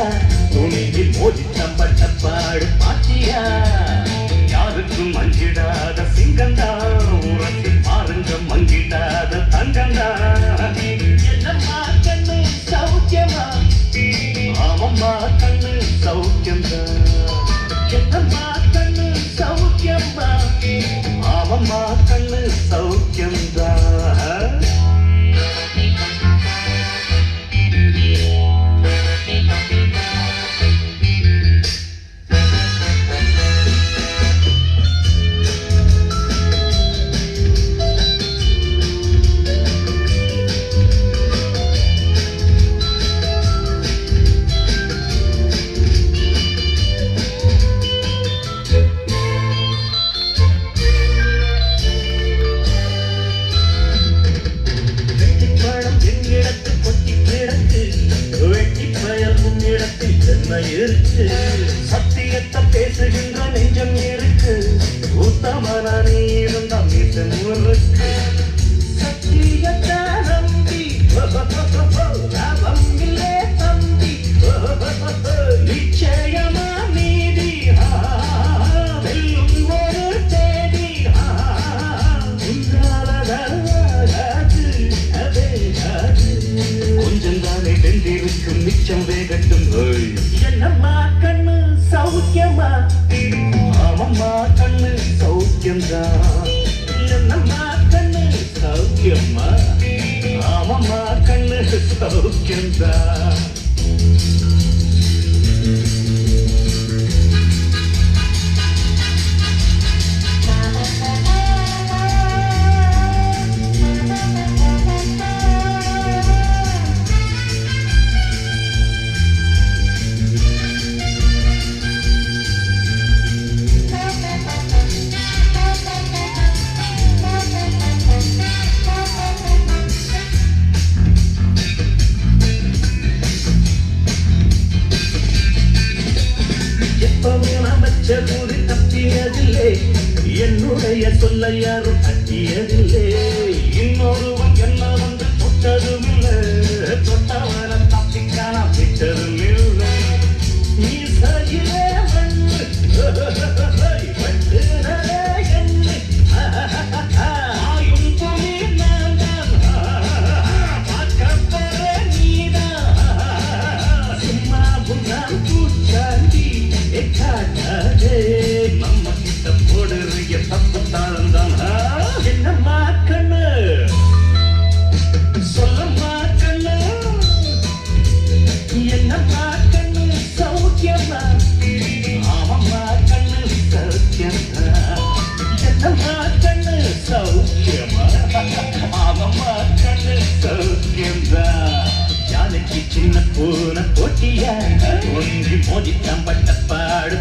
பாத்தியா துணியில் மோதித்தம் பட்ட பாடு பாத்தியா யாருக்கும் மஞ்சிடாத சிங்கந்தா உரத்தி பாருங்க மங்கிடாத தங்கந்தா என்னம்மா கண்ணு சௌக்கியமா ஆமம்மா கண்ணு சௌக்கியந்தா என்னம்மா கண்ணு சௌக்கியமா ஆமம்மா கண்ணு சௌக்கியந்தா இருக்கு சத்தியத்தை பேசுகின்ற நெஞ்சம் இருக்கு உத்தமனா நீ இருந்தா மீட்டு முறுக்கு சத்தியத்தை நம்பி லாபம் இல்லே தம்பி நிச்சயமா நீதி வெல்லும் ஒரு தேதி கொஞ்சம் தானே வெந்திருக்கும் மிச்சம் வேகட்டும் என்னம்மா கண்ணு சௌக்கியமா ஆமம்மா கண்ணு சௌக்கியம்தா என்னம்மா கண்ணு சௌக்கியமா ஆமம்மா கண்ணு சௌக்கியம்தா கூறி தப்பியதில்லை என்னுடைய சொல்ல யாரும் தட்டியதில்லை இன்னொருவன் என்ன வந்து தொட்டதும் இல்லை தொட்டவன தப்பிக்கான விட்டதும் இல்லை நீ சரியிலே மண்ணு ஆயும் துணி நான் பார்க்கப்போற நீதான் சும்மா புண்ணா பூச்சாண்டி நம்ம கிட்ட போடுறிய தப்பு தாழ்ந்தான் என்னம்மா கண்ணு சொல்லம்மா கண்ணு என்னம்மா கண்ணு சௌக்கியமா ஆமம்மா கண்ணு சௌக்கியமா என்னம்மா கண்ணு சௌக்கியமா ஆமம்மா கண்ணு சௌக்கியம்தா யானைக்கு சின்ன பூனை போட்டியா ஒன்றி மோதித்தம் பட்ட பாடு